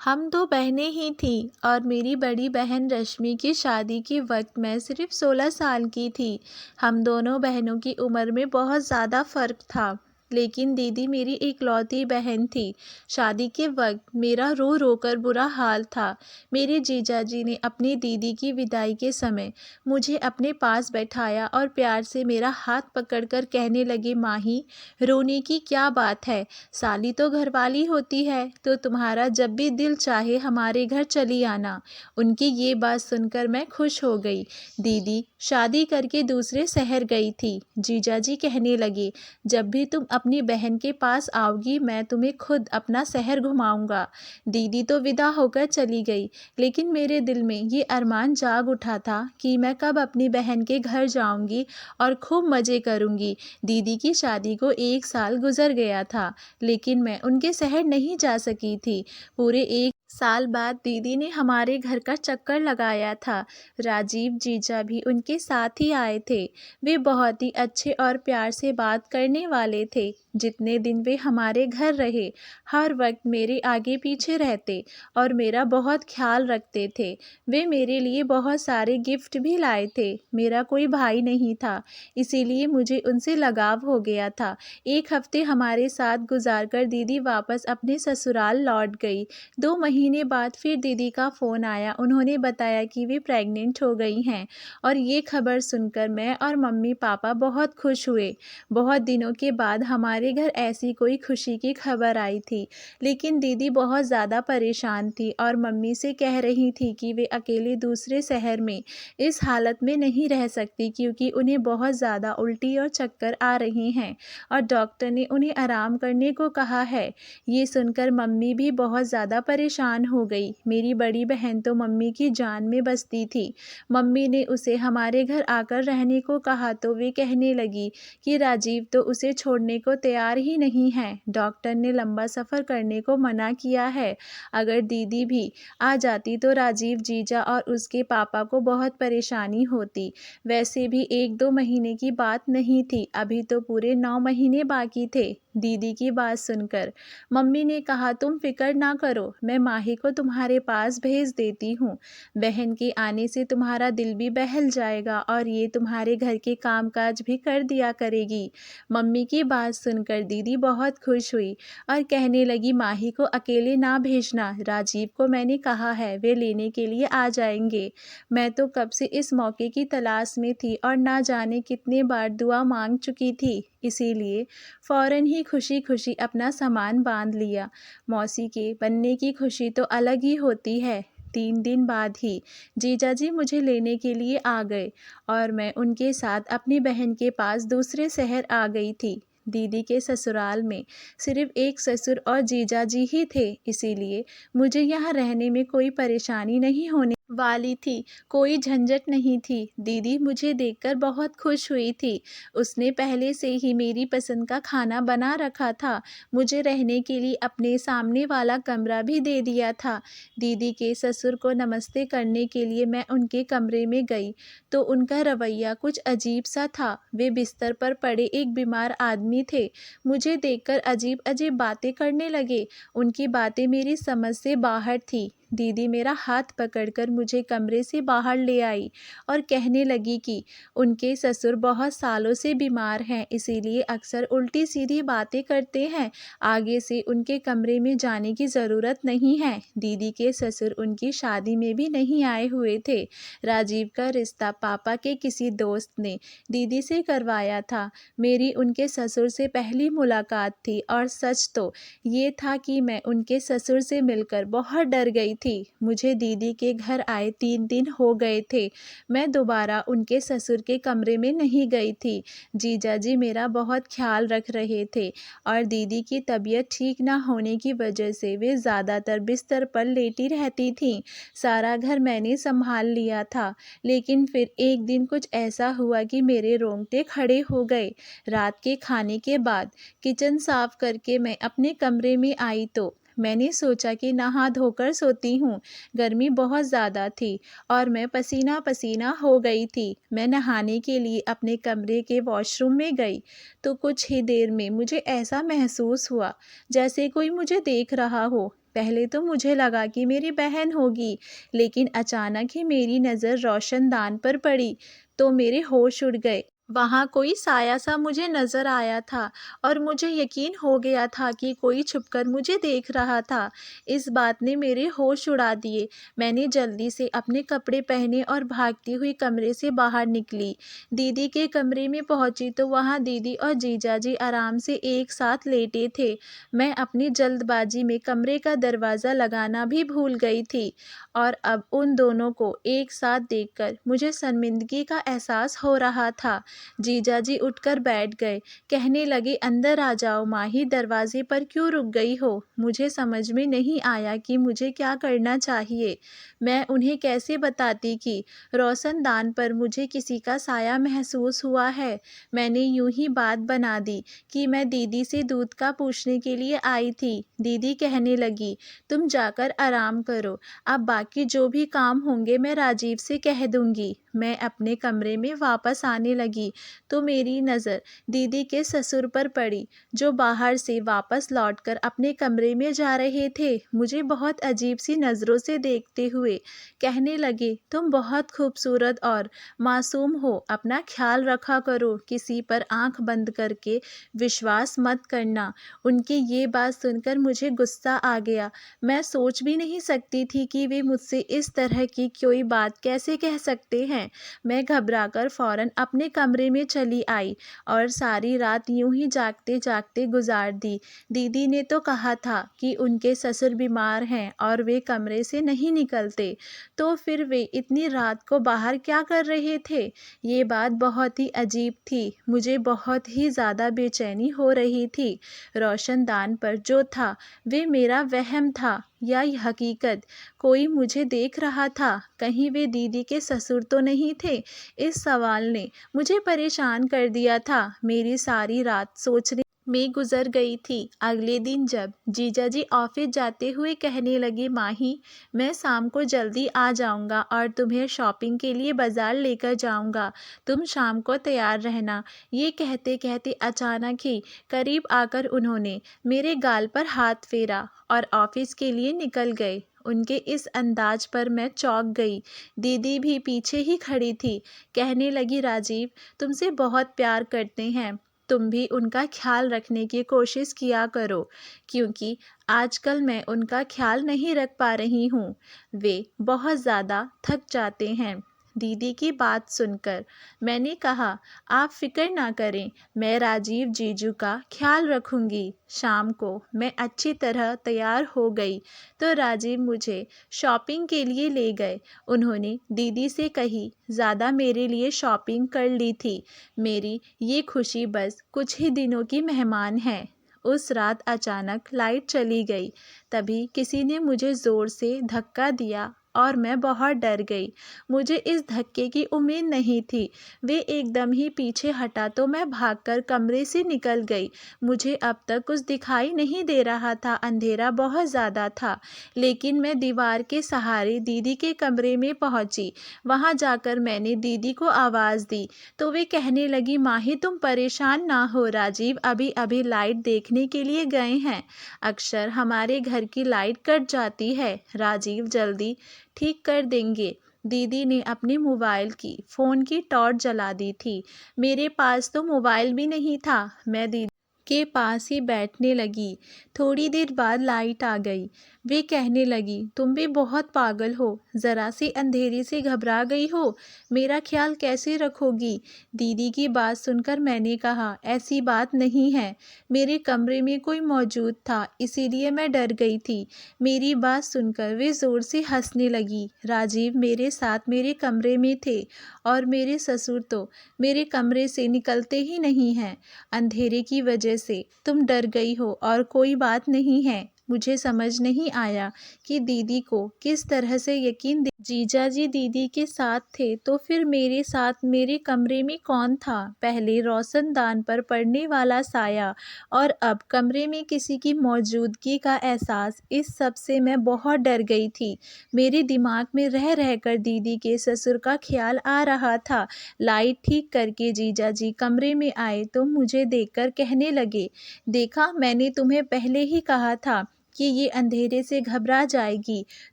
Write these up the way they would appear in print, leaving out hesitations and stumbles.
हम 2 बहनें ही थीं और मेरी बड़ी बहन रश्मि की शादी के वक़्त मैं सिर्फ़ 16 साल की थी। हम दोनों बहनों की उम्र में बहुत ज़्यादा फ़र्क था, लेकिन दीदी मेरी इकलौती बहन थी। शादी के वक़्त मेरा रो-रो कर बुरा हाल था। मेरे जीजाजी ने अपनी दीदी की विदाई के समय मुझे अपने पास बैठाया और प्यार से मेरा हाथ पकड़कर कहने लगे, माही, रोने की क्या बात है? साली तो घरवाली होती है, तो तुम्हारा जब भी दिल चाहे हमारे घर चली आना। उनकी ये बात सुनकर मैं खुश हो गई। दीदी शादी करके दूसरे शहर गई थी। जीजाजी कहने लगे, जब भी तुम अपनी बहन के पास आओगी मैं तुम्हें खुद अपना शहर घुमाऊंगा। दीदी तो विदा होकर चली गई, लेकिन मेरे दिल में ये अरमान जाग उठा था कि मैं कब अपनी बहन के घर जाऊंगी और खूब मज़े करूंगी। दीदी की शादी को 1 साल गुजर गया था, लेकिन मैं उनके शहर नहीं जा सकी थी। पूरे 1 साल बाद दीदी ने हमारे घर का चक्कर लगाया था। राजीव जीजा भी उनके साथ ही आए थे। वे बहुत ही अच्छे और प्यार से बात करने वाले थे। जितने दिन वे हमारे घर रहे, हर वक्त मेरे आगे पीछे रहते और मेरा बहुत ख्याल रखते थे। वे मेरे लिए बहुत सारे गिफ्ट भी लाए थे। मेरा कोई भाई नहीं था, इसीलिए मुझे उनसे लगाव हो गया था। 1 हफ्ते हमारे साथ गुजारकर दीदी वापस अपने ससुराल लौट गई। 2 महीने बाद फिर दीदी का फ़ोन आया। उन्होंने बताया कि वे प्रेग्नेंट हो गई हैं और ये खबर सुनकर मैं और मम्मी-पापा बहुत खुश हुए। बहुत दिनों के बाद हमारे घर ऐसी कोई खुशी की खबर आई थी, लेकिन दीदी बहुत ज़्यादा परेशान थी और मम्मी से कह रही थी कि वे अकेले दूसरे शहर में इस हालत में नहीं रह सकती, क्योंकि उन्हें बहुत ज़्यादा उल्टी और चक्कर आ रहे हैं और डॉक्टर ने उन्हें आराम करने को कहा है। ये सुनकर मम्मी भी बहुत ज़्यादा परेशान हो गई। मेरी बड़ी बहन तो मम्मी की जान में बसती थी। मम्मी ने उसे हमारे घर आकर रहने को कहा तो वे कहने लगी कि राजीव तो उसे छोड़ने को तैयार ही नहीं है। डॉक्टर ने लंबा सफ़र करने को मना किया है। अगर दीदी भी आ जाती तो राजीव जीजा और उसके पापा को बहुत परेशानी होती। वैसे भी 1-2 महीने की बात नहीं थी, अभी तो पूरे 9 महीने बाकी थे। दीदी की बात सुनकर मम्मी ने कहा, तुम फिक्र ना करो, मैं माही को तुम्हारे पास भेज देती हूँ। बहन के आने से तुम्हारा दिल भी बहल जाएगा और ये तुम्हारे घर के कामकाज भी कर दिया करेगी। मम्मी की बात सुनकर दीदी बहुत खुश हुई और कहने लगी, माही को अकेले ना भेजना, राजीव को मैंने कहा है, वे लेने के लिए आ जाएंगे। मैं तो कब से इस मौके की तलाश में थी और ना जाने कितने बार दुआ मांग चुकी थी, इसीलिए फ़ौरन ही खुशी-खुशी अपना सामान बांध लिया। मौसी के बनने की खुशी तो अलग ही होती है। 3 दिन बाद ही जीजाजी मुझे लेने के लिए आ गए और मैं उनके साथ अपनी बहन के पास दूसरे शहर आ गई थी। दीदी के ससुराल में सिर्फ़ एक ससुर और जीजाजी ही थे, इसीलिए मुझे यहाँ रहने में कोई परेशानी नहीं होने वाली थी, कोई झंझट नहीं थी। दीदी मुझे देखकर बहुत खुश हुई थी। उसने पहले से ही मेरी पसंद का खाना बना रखा था। मुझे रहने के लिए अपने सामने वाला कमरा भी दे दिया था। दीदी के ससुर को नमस्ते करने के लिए मैं उनके कमरे में गई, तो उनका रवैया कुछ अजीब-सा था। वे बिस्तर पर पड़े एक बीमार आदमी थे। मुझे देखकर अजीब-अजीब बातें करने लगे। उनकी बातें मेरी समझ से बाहर थी। दीदी मेरा हाथ पकड़कर मुझे कमरे से बाहर ले आई और कहने लगी कि उनके ससुर बहुत सालों से बीमार हैं, इसीलिए अक्सर उल्टी-सीधी बातें करते हैं। आगे से उनके कमरे में जाने की ज़रूरत नहीं है। दीदी के ससुर उनकी शादी में भी नहीं आए हुए थे। राजीव का रिश्ता पापा के किसी दोस्त ने दीदी से करवाया था। मेरी उनके ससुर से पहली मुलाकात थी और सच तो ये था कि मैं उनके ससुर से मिलकर बहुत डर गई थी। मुझे दीदी के घर आए 3 दिन हो गए थे। मैं दोबारा उनके ससुर के कमरे में नहीं गई थी। जीजाजी मेरा बहुत ख्याल रख रहे थे और दीदी की तबीयत ठीक ना होने की वजह से वे ज़्यादातर बिस्तर पर लेटी रहती थीं। सारा घर मैंने संभाल लिया था, लेकिन फिर एक दिन कुछ ऐसा हुआ कि मेरे रोंगटे खड़े हो गए। रात के खाने के बाद किचन साफ करके मैं अपने कमरे में आई तो मैंने सोचा कि नहा धोकर सोती हूँ। गर्मी बहुत ज़्यादा थी और मैं पसीना-पसीना हो गई थी। मैं नहाने के लिए अपने कमरे के वॉशरूम में गई, तो कुछ ही देर में मुझे ऐसा महसूस हुआ जैसे कोई मुझे देख रहा हो। पहले तो मुझे लगा कि मेरी बहन होगी, लेकिन अचानक ही मेरी नज़र रोशनदान पर पड़ी तो मेरे होश उड़ गए। वहाँ कोई साया सा मुझे नज़र आया था और मुझे यकीन हो गया था कि कोई छुपकर मुझे देख रहा था। इस बात ने मेरे होश उड़ा दिए। मैंने जल्दी से अपने कपड़े पहने और भागती हुई कमरे से बाहर निकली। दीदी के कमरे में पहुंची तो वहाँ दीदी और जीजाजी आराम से एक साथ लेटे थे। मैं अपनी जल्दबाजी में कमरे का दरवाज़ा लगाना भी भूल गई थी और अब उन दोनों को एक साथ देखकर मुझे शर्मिंदगी का एहसास हो रहा था। जीजाजी उठकर बैठ गए, कहने लगे, अंदर आ जाओ माही, दरवाजे पर क्यों रुक गई हो? मुझे समझ में नहीं आया कि मुझे क्या करना चाहिए। मैं उन्हें कैसे बताती कि रोशनदान पर मुझे किसी का साया महसूस हुआ है। मैंने यूं ही बात बना दी कि मैं दीदी से दूध का पूछने के लिए आई थी। दीदी कहने लगी, तुम जाकर आराम करो, अब बाकी जो भी काम होंगे मैं राजीव से कह दूंगी। मैं अपने कमरे में वापस आने लगी तो मेरी नज़र दीदी के ससुर पर पड़ी, जो बाहर से वापस लौटकर अपने कमरे में जा रहे थे। मुझे बहुत अजीब सी नज़रों से देखते हुए कहने लगे, तुम बहुत खूबसूरत और मासूम हो, अपना ख्याल रखा करो, किसी पर आंख बंद करके विश्वास मत करना। उनकी ये बात सुनकर मुझे गुस्सा आ गया। मैं सोच भी नहीं सकती थी कि वे मुझसे इस तरह की कोई बात कैसे कह सकते हैं। मैं घबराकर फ़ौरन अपने कमरे में चली आई और सारी रात यूं ही जागते जागते गुजार दी। दीदी ने तो कहा था कि उनके ससुर बीमार हैं और वे कमरे से नहीं निकलते, तो फिर वे इतनी रात को बाहर क्या कर रहे थे? ये बात बहुत ही अजीब थी। मुझे बहुत ही ज़्यादा बेचैनी हो रही थी। रोशनदान पर जो था वे मेरा वहम था या ये हकीकत? कोई मुझे देख रहा था, कहीं वे दीदी के ससुर तो नहीं थे? इस सवाल ने मुझे परेशान कर दिया था। मेरी सारी रात सोचने में गुजर गई थी। अगले दिन जब जीजाजी ऑफिस जाते हुए कहने लगे, माही, मैं शाम को जल्दी आ जाऊंगा और तुम्हें शॉपिंग के लिए बाजार लेकर जाऊंगा, तुम शाम को तैयार रहना। ये कहते कहते अचानक ही करीब आकर उन्होंने मेरे गाल पर हाथ फेरा और ऑफिस के लिए निकल गए। उनके इस अंदाज पर मैं चौंक गई। दीदी भी पीछे ही खड़ी थी। कहने लगी, राजीव तुमसे बहुत प्यार करते हैं, तुम भी उनका ख्याल रखने की कोशिश किया करो, क्योंकि आजकल मैं उनका ख्याल नहीं रख पा रही हूँ। वे बहुत ज़्यादा थक जाते हैं। दीदी की बात सुनकर मैंने कहा, आप फिक्र ना करें, मैं राजीव जीजू का ख्याल रखूँगी। शाम को मैं अच्छी तरह तैयार हो गई तो राजीव मुझे शॉपिंग के लिए ले गए। उन्होंने दीदी से कही ज़्यादा मेरे लिए शॉपिंग कर ली थी। मेरी ये खुशी बस कुछ ही दिनों की मेहमान है। उस रात अचानक लाइट चली गई। तभी किसी ने मुझे ज़ोर से धक्का दिया और मैं बहुत डर गई। मुझे इस धक्के की उम्मीद नहीं थी। वे एकदम ही पीछे हटा तो मैं भागकर कमरे से निकल गई। मुझे अब तक कुछ दिखाई नहीं दे रहा था, अंधेरा बहुत ज़्यादा था, लेकिन मैं दीवार के सहारे दीदी के कमरे में पहुंची। वहां जाकर मैंने दीदी को आवाज़ दी तो वे कहने लगी, माही तुम परेशान ना हो, राजीव अभी अभी लाइट देखने के लिए गए हैं। अक्सर हमारे घर की लाइट कट जाती है, राजीव जल्दी ठीक कर देंगे। दीदी ने अपने मोबाइल की फ़ोन की टॉर्च जला दी थी। मेरे पास तो मोबाइल भी नहीं था। मैं दीदी के पास ही बैठने लगी। थोड़ी देर बाद लाइट आ गई। वे कहने लगी, तुम भी बहुत पागल हो, ज़रा सी अंधेरे से घबरा गई हो, मेरा ख्याल कैसे रखोगी? दीदी की बात सुनकर मैंने कहा, ऐसी बात नहीं है, मेरे कमरे में कोई मौजूद था इसीलिए मैं डर गई थी। मेरी बात सुनकर वे ज़ोर से हंसने लगी। राजीव मेरे साथ मेरे कमरे में थे और मेरे ससुर तो मेरे कमरे से निकलते ही नहीं हैं। अंधेरे की वजह से तुम डर गई हो और कोई बात नहीं है। मुझे समझ नहीं आया कि दीदी को किस तरह से यकीन जीजाजी दीदी के साथ थे तो फिर मेरे साथ मेरे कमरे में कौन था? पहले रोशनदान पर पड़ने वाला साया और अब कमरे में किसी की मौजूदगी का एहसास, इस सब से मैं बहुत डर गई थी। मेरे दिमाग में रह रहकर दीदी के ससुर का ख्याल आ रहा था। लाइट ठीक करके जीजाजी कमरे में आए तो मुझे देखकर कहने लगे, देखा मैंने तुम्हें पहले ही कहा था कि ये अंधेरे से घबरा जाएगी,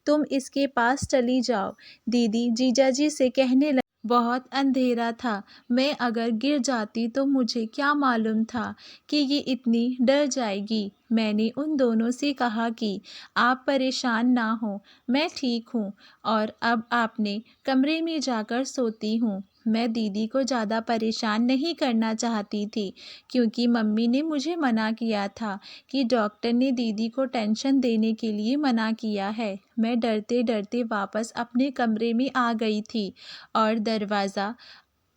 तुम इसके पास चली जाओ। दीदी जीजाजी से कहने लगी, बहुत अंधेरा था, मैं अगर गिर जाती तो मुझे क्या मालूम था कि ये इतनी डर जाएगी। मैंने उन दोनों से कहा कि आप परेशान ना हो, मैं ठीक हूँ और अब आपने कमरे में जाकर सोती हूँ। मैं दीदी को ज़्यादा परेशान नहीं करना चाहती थी, क्योंकि मम्मी ने मुझे मना किया था कि डॉक्टर ने दीदी को टेंशन देने के लिए मना किया है। मैं डरते डरते वापस अपने कमरे में आ गई थी और दरवाज़ा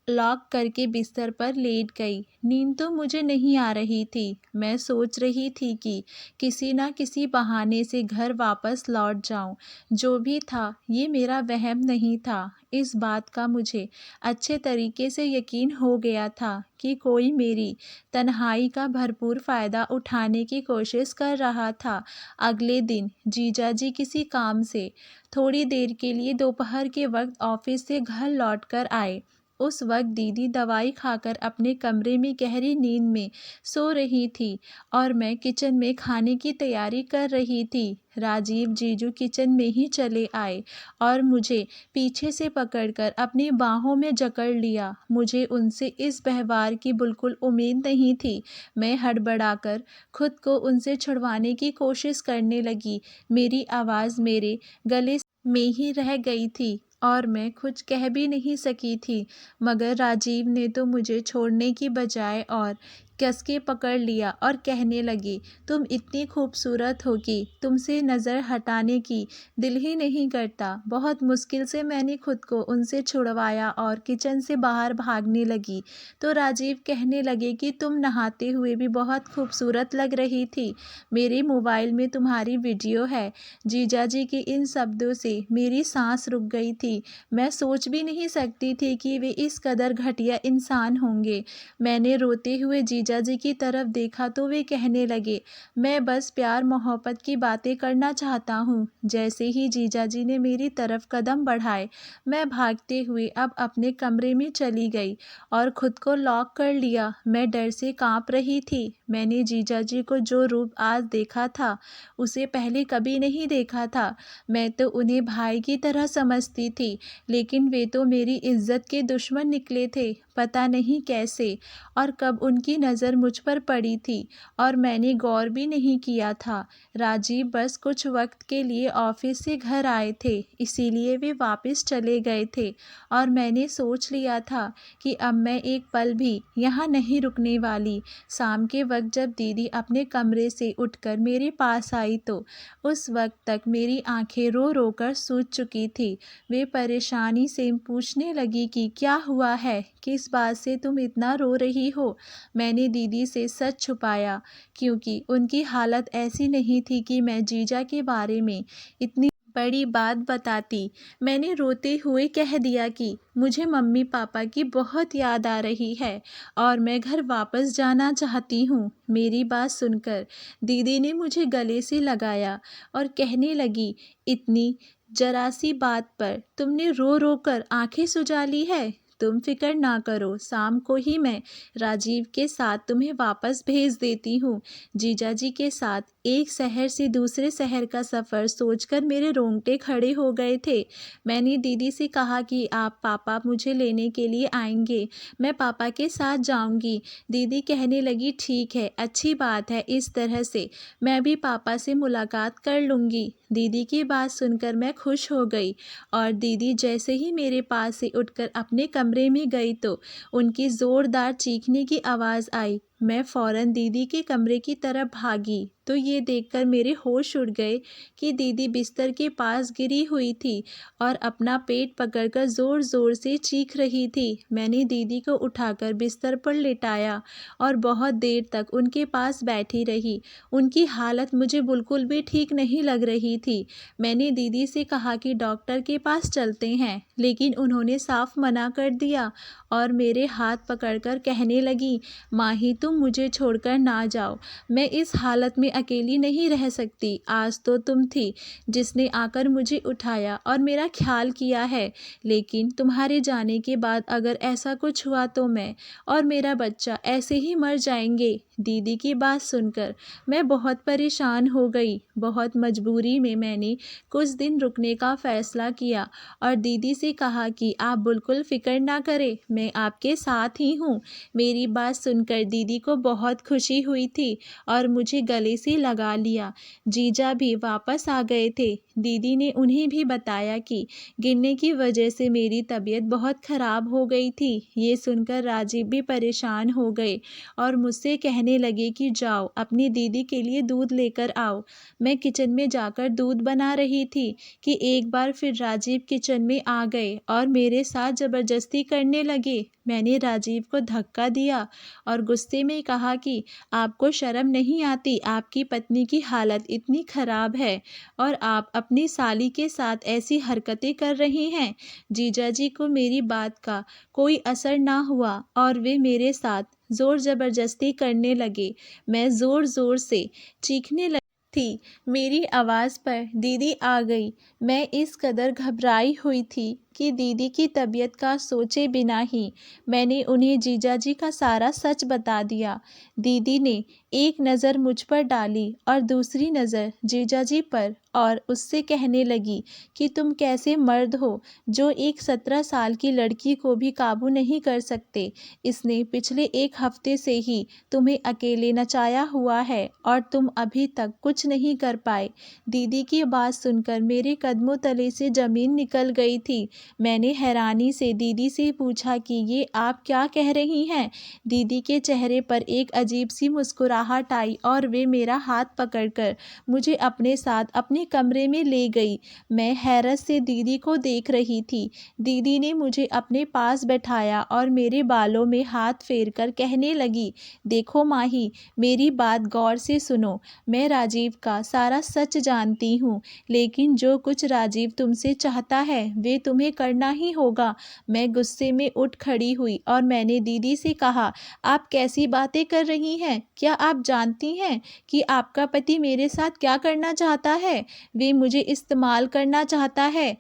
लॉक करके बिस्तर पर लेट गई। नींद तो मुझे नहीं आ रही थी। मैं सोच रही थी कि किसी ना किसी बहाने से घर वापस लौट जाऊं। जो भी था ये मेरा वहम नहीं था। इस बात का मुझे अच्छे तरीके से यकीन हो गया था कि कोई मेरी तन्हाई का भरपूर फ़ायदा उठाने की कोशिश कर रहा था। अगले दिन जीजाजी किसी काम से थोड़ी देर के लिए दोपहर के वक्त ऑफिस से घर लौट कर आए। उस वक्त दीदी दवाई खाकर अपने कमरे में गहरी नींद में सो रही थी और मैं किचन में खाने की तैयारी कर रही थी। राजीव जीजू किचन में ही चले आए और मुझे पीछे से पकड़कर अपनी बाहों में जकड़ लिया। मुझे उनसे इस व्यवहार की बिल्कुल उम्मीद नहीं थी। मैं हड़बड़ाकर खुद को उनसे छुड़वाने की कोशिश करने लगी। मेरी आवाज़ मेरे गले में ही रह गई थी और मैं कुछ कह भी नहीं सकी थी, मगर राजीव ने तो मुझे छोड़ने की बजाय और कस के पकड़ लिया और कहने लगे, तुम इतनी खूबसूरत हो कि तुमसे नज़र हटाने की दिल ही नहीं करता। बहुत मुश्किल से मैंने खुद को उनसे छुड़वाया और किचन से बाहर भागने लगी तो राजीव कहने लगे कि तुम नहाते हुए भी बहुत खूबसूरत लग रही थी। मेरे मोबाइल में तुम्हारी वीडियो है। जीजाजी के इन शब्दों से मेरी सांस रुक गई थी। मैं सोच भी नहीं सकती थी कि वे इस कदर घटिया इंसान होंगे। मैंने रोते हुए जीजाजी की तरफ देखा तो वे कहने लगे, मैं बस प्यार मोहब्बत की बातें करना चाहता हूँ। जैसे ही जीजाजी ने मेरी तरफ कदम बढ़ाए, मैं भागते हुए अब अपने कमरे में चली गई और खुद को लॉक कर लिया। मैं डर से कांप रही थी। मैंने जीजाजी को जो रूप आज देखा था उसे पहले कभी नहीं देखा था। मैं तो उन्हें भाई की तरह समझती थी, लेकिन वे तो मेरी इज्जत के दुश्मन निकले थे। पता नहीं कैसे और कब उनकी नज़र मुझ पर पड़ी थी और मैंने गौर भी नहीं किया था। राजीव बस कुछ वक्त के लिए ऑफिस से घर आए थे, इसीलिए वे वापस चले गए थे और मैंने सोच लिया था कि अब मैं एक पल भी यहाँ नहीं रुकने वाली। शाम के वक्त जब दीदी अपने कमरे से उठकर मेरे पास आई तो उस वक्त तक मेरी आंखें रो रो कर सूज चुकी थी। वे परेशानी से पूछने लगी कि क्या हुआ है, किस बात से तुम इतना रो रही हो। मैंने दीदी से सच छुपाया, क्योंकि उनकी हालत ऐसी नहीं थी कि मैं जीजा के बारे में इतनी बड़ी बात बताती। मैंने रोते हुए कह दिया कि मुझे मम्मी पापा की बहुत याद आ रही है और मैं घर वापस जाना चाहती हूँ। मेरी बात सुनकर दीदी ने मुझे गले से लगाया और कहने लगी, इतनी जरा सी बात पर तुमने रो रो कर आंखें सुजा ली है। तुम फिक्र ना करो, शाम को ही मैं राजीव के साथ तुम्हें वापस भेज देती हूँ। जीजाजी के साथ एक शहर से दूसरे शहर का सफ़र सोचकर मेरे रोंगटे खड़े हो गए थे। मैंने दीदी से कहा कि आप पापा मुझे लेने के लिए आएंगे, मैं पापा के साथ जाऊंगी। दीदी कहने लगी, ठीक है, अच्छी बात है, इस तरह से मैं भी पापा से मुलाकात कर लूँगी। दीदी की बात सुनकर मैं खुश हो गई और दीदी जैसे ही मेरे पास से उठकर अपने कमरे में गई तो उनकी ज़ोरदार चीखने की आवाज़ आई। मैं फ़ौरन दीदी के कमरे की तरफ भागी तो ये देखकर मेरे होश उड़ गए कि दीदी बिस्तर के पास गिरी हुई थी और अपना पेट पकड़कर ज़ोर ज़ोर से चीख रही थी। मैंने दीदी को उठाकर बिस्तर पर लेटाया और बहुत देर तक उनके पास बैठी रही। उनकी हालत मुझे बिल्कुल भी ठीक नहीं लग रही थी। मैंने दीदी से कहा कि डॉक्टर के पास चलते हैं, लेकिन उन्होंने साफ मना कर दिया और मेरे हाथ पकड़कर कहने लगी, माही तुम तुम मुझे छोड़कर ना जाओ। मैं इस हालत में अकेली नहीं रह सकती। आज तो तुम थी जिसने आकर मुझे उठाया और मेरा ख्याल किया है, लेकिन तुम्हारे जाने के बाद अगर ऐसा कुछ हुआ तो मैं और मेरा बच्चा ऐसे ही मर जाएंगे। दीदी की बात सुनकर मैं बहुत परेशान हो गई। बहुत मजबूरी में मैंने कुछ दिन रुकने का फ़ैसला किया और दीदी से कहा कि आप बिल्कुल फ़िक्र ना करें, मैं आपके साथ ही हूँ। मेरी बात सुनकर दीदी को बहुत खुशी हुई थी और मुझे गले से लगा लिया। जीजा भी वापस आ गए थे। दीदी ने उन्हें भी बताया कि गिरने की वजह से मेरी तबीयत बहुत ख़राब हो गई थी। ये सुनकर राजीव भी परेशान हो गए और मुझसे कहने लगे कि जाओ अपनी दीदी के लिए दूध लेकर आओ। मैं किचन में जाकर दूध बना रही थी कि एक बार फिर राजीव किचन में आ गए और मेरे साथ ज़बरदस्ती करने लगे। मैंने राजीव को धक्का दिया और गुस्से में कहा कि आपको शर्म नहीं आती, आपकी पत्नी की हालत इतनी ख़राब है और आप अपनी साली के साथ ऐसी हरकतें कर रही हैं। जीजाजी को मेरी बात का कोई असर ना हुआ और वे मेरे साथ ज़ोर ज़बरदस्ती करने लगे। मैं ज़ोर ज़ोर से चीखने लगी थी। मेरी आवाज़ पर दीदी आ गई। मैं इस कदर घबराई हुई थी कि दीदी की तबीयत का सोचे बिना ही मैंने उन्हें जीजाजी का सारा सच बता दिया। दीदी ने एक नज़र मुझ पर डाली और दूसरी नज़र जीजाजी पर और उससे कहने लगी कि तुम कैसे मर्द हो जो एक 17 साल की लड़की को भी काबू नहीं कर सकते। इसने पिछले एक हफ्ते से ही तुम्हें अकेले नचाया हुआ है और तुम अभी तक कुछ नहीं कर पाए। दीदी की बात सुनकर मेरे कदमों तले से ज़मीन निकल गई थी। मैंने हैरानी से दीदी से पूछा कि ये आप क्या कह रही हैं। दीदी के चेहरे पर एक अजीब सी मुस्कुराहट आई और वे मेरा हाथ पकड़कर मुझे अपने साथ अपने कमरे में ले गई। मैं हैरत से दीदी को देख रही थी। दीदी ने मुझे अपने पास बैठाया और मेरे बालों में हाथ फेरकर कहने लगी, देखो माही, मेरी बात गौर से सुनो। मैं राजीव का सारा सच जानती हूँ, लेकिन जो कुछ राजीव तुमसे चाहता है वे तुम्हें करना ही होगा। मैं गुस्से में उठ खड़ी हुई और मैंने दीदी से कहा, आप कैसी बातें कर रही हैं? क्या आप जानती हैं कि आपका पति मेरे साथ क्या करना चाहता है? वे मुझे इस्तेमाल करना चाहता है।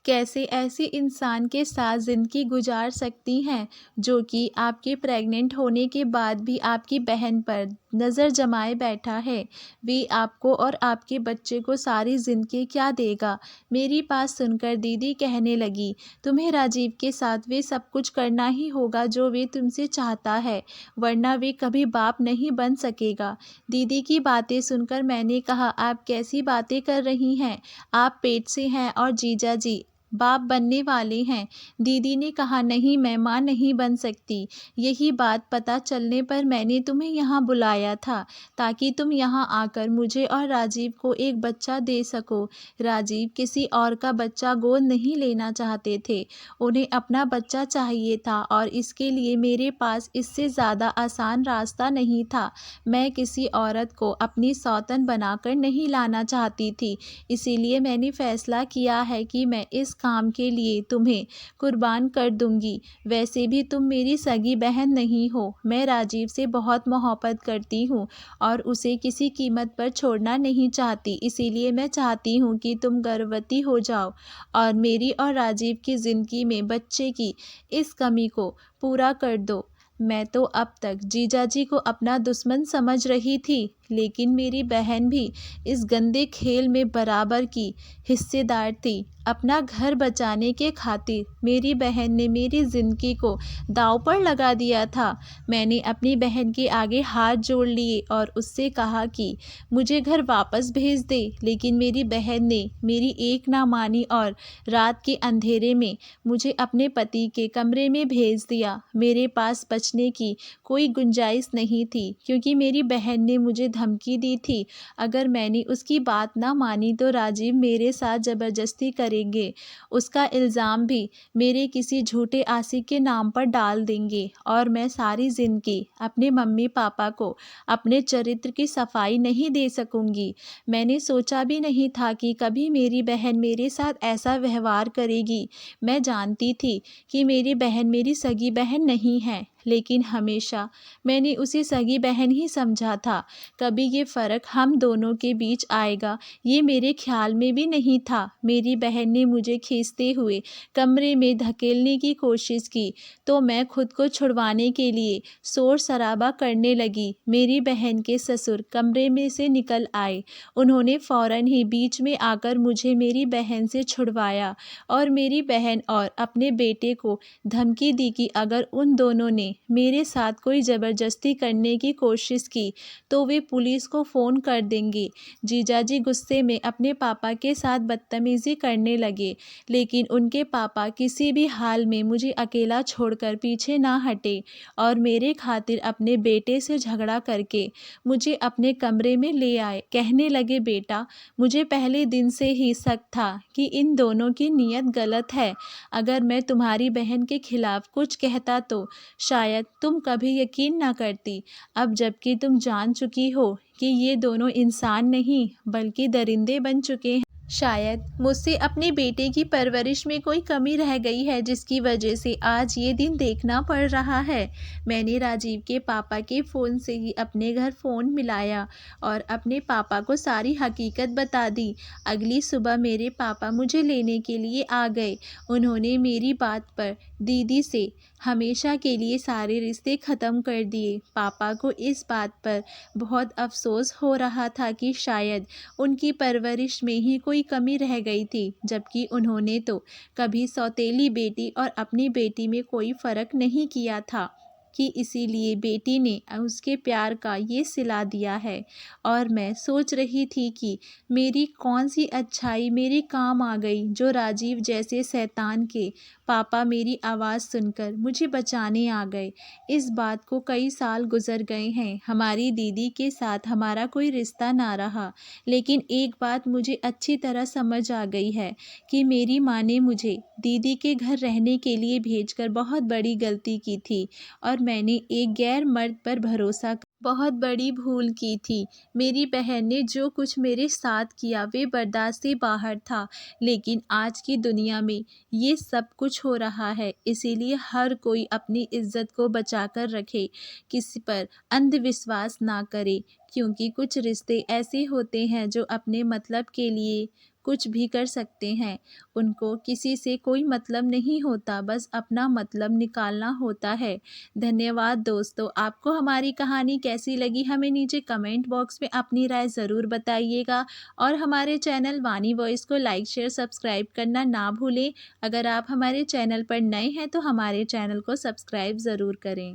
कैसे ऐसे इंसान के साथ ज़िंदगी गुजार सकती हैं जो कि आपके प्रेग्नेंट होने के बाद भी आपकी बहन पर नज़र जमाए बैठा है। वे आपको और आपके बच्चे को सारी ज़िंदगी क्या देगा। मेरी बात सुनकर दीदी कहने लगी, तुम्हें राजीव के साथ वे सब कुछ करना ही होगा जो वे तुमसे चाहता है, वरना वे कभी बाप नहीं बन सकेगा। दीदी की बातें सुनकर मैंने कहा, आप कैसी बातें कर रही हैं? आप पेट से हैं और जीजा जी बाप बनने वाले हैं। दीदी ने कहा, नहीं, मैं माँ नहीं बन सकती। यही बात पता चलने पर मैंने तुम्हें यहाँ बुलाया था ताकि तुम यहाँ आकर मुझे और राजीव को एक बच्चा दे सको। राजीव किसी और का बच्चा गोद नहीं लेना चाहते थे, उन्हें अपना बच्चा चाहिए था और इसके लिए मेरे पास इससे ज़्यादा आसान रास्ता नहीं था। मैं किसी औरत को अपनी सौतन बनाकर नहीं लाना चाहती थी, इसीलिए मैंने फ़ैसला किया है कि मैं इस काम के लिए तुम्हें कुर्बान कर दूंगी। वैसे भी तुम मेरी सगी बहन नहीं हो। मैं राजीव से बहुत मोहब्बत करती हूँ और उसे किसी कीमत पर छोड़ना नहीं चाहती, इसीलिए मैं चाहती हूँ कि तुम गर्भवती हो जाओ और मेरी और राजीव की ज़िंदगी में बच्चे की इस कमी को पूरा कर दो। मैं तो अब तक जीजाजी को अपना दुश्मन समझ रही थी, लेकिन मेरी बहन भी इस गंदे खेल में बराबर की हिस्सेदार थी। अपना घर बचाने के खातिर मेरी बहन ने मेरी ज़िंदगी को दांव पर लगा दिया था। मैंने अपनी बहन के आगे हाथ जोड़ लिए और उससे कहा कि मुझे घर वापस भेज दे, लेकिन मेरी बहन ने मेरी एक ना मानी और रात के अंधेरे में मुझे अपने पति के कमरे में भेज दिया। मेरे पास बचने की कोई गुंजाइश नहीं थी, क्योंकि मेरी बहन ने मुझे धमकी दी थी, अगर मैंने उसकी बात ना मानी तो राजीव मेरे साथ ज़बरदस्ती करेंगे। उसका इल्ज़ाम भी मेरे किसी झूठे आशिक के नाम पर डाल देंगे और मैं सारी ज़िंदगी अपने मम्मी पापा को अपने चरित्र की सफाई नहीं दे सकूंगी। मैंने सोचा भी नहीं था कि कभी मेरी बहन मेरे साथ ऐसा व्यवहार करेगी। मैं जानती थी कि मेरी बहन मेरी सगी बहन नहीं है, लेकिन हमेशा मैंने उसे सगी बहन ही समझा था। कभी ये फ़र्क हम दोनों के बीच आएगा ये मेरे ख्याल में भी नहीं था। मेरी बहन ने मुझे खींचते हुए कमरे में धकेलने की कोशिश की तो मैं खुद को छुड़वाने के लिए शोर शराबा करने लगी। मेरी बहन के ससुर कमरे में से निकल आए। उन्होंने फ़ौरन ही बीच में आकर मुझे मेरी बहन से छुड़वाया और मेरी बहन और अपने बेटे को धमकी दी कि अगर उन दोनों ने मेरे साथ कोई ज़बरदस्ती करने की कोशिश की तो वे पुलिस को फ़ोन कर देंगे। जीजाजी गुस्से में अपने पापा के साथ बदतमीज़ी करने लगे, लेकिन उनके पापा किसी भी हाल में मुझे अकेला छोड़कर पीछे ना हटे और मेरे खातिर अपने बेटे से झगड़ा करके मुझे अपने कमरे में ले आए। कहने लगे, बेटा, मुझे पहले दिन से ही शक था कि इन दोनों की नीयत गलत है। अगर मैं तुम्हारी बहन के खिलाफ कुछ कहता तो शायद तुम कभी यकीन ना करती। अब जबकि तुम जान चुकी हो कि ये दोनों इंसान नहीं बल्कि दरिंदे बन चुके हैं, शायद मुझसे अपने बेटे की परवरिश में कोई कमी रह गई है जिसकी वजह से आज ये दिन देखना पड़ रहा है। मैंने राजीव के पापा के फ़ोन से ही अपने घर फ़ोन मिलाया और अपने पापा को सारी हकीकत बता दी। अगली सुबह मेरे पापा मुझे लेने के लिए आ गए। उन्होंने मेरी बात पर दीदी से हमेशा के लिए सारे रिश्ते ख़त्म कर दिए। पापा को इस बात पर बहुत अफसोस हो रहा था कि शायद उनकी परवरिश में ही कोई कमी रह गई थी, जबकि उन्होंने तो कभी सौतेली बेटी और अपनी बेटी में कोई फ़र्क नहीं किया था कि इसीलिए बेटी ने उसके प्यार का ये सिला दिया है। और मैं सोच रही थी कि मेरी कौन सी अच्छाई मेरे काम आ गई जो राजीव जैसे शैतान के पापा मेरी आवाज़ सुनकर मुझे बचाने आ गए। इस बात को कई साल गुजर गए हैं। हमारी दीदी के साथ हमारा कोई रिश्ता ना रहा, लेकिन एक बात मुझे अच्छी तरह समझ आ गई है कि मेरी माँ ने मुझे दीदी के घर रहने के लिए भेजकर बहुत बड़ी गलती की थी और मैंने एक गैर मर्द पर भरोसा कर बहुत बड़ी भूल की थी। मेरी बहन ने जो कुछ मेरे साथ किया वे बर्दाश्त से बाहर था, लेकिन आज की दुनिया में ये सब कुछ हो रहा है। इसीलिए हर कोई अपनी इज्जत को बचाकर रखे, किसी पर अंधविश्वास ना करे, क्योंकि कुछ रिश्ते ऐसे होते हैं जो अपने मतलब के लिए कुछ भी कर सकते हैं। उनको किसी से कोई मतलब नहीं होता, बस अपना मतलब निकालना होता है। धन्यवाद दोस्तों। आपको हमारी कहानी कैसी लगी हमें नीचे कमेंट बॉक्स में अपनी राय ज़रूर बताइएगा और हमारे चैनल वानी वॉइस को लाइक शेयर सब्सक्राइब करना ना भूलें। अगर आप हमारे चैनल पर नए हैं तो हमारे चैनल को सब्सक्राइब ज़रूर करें।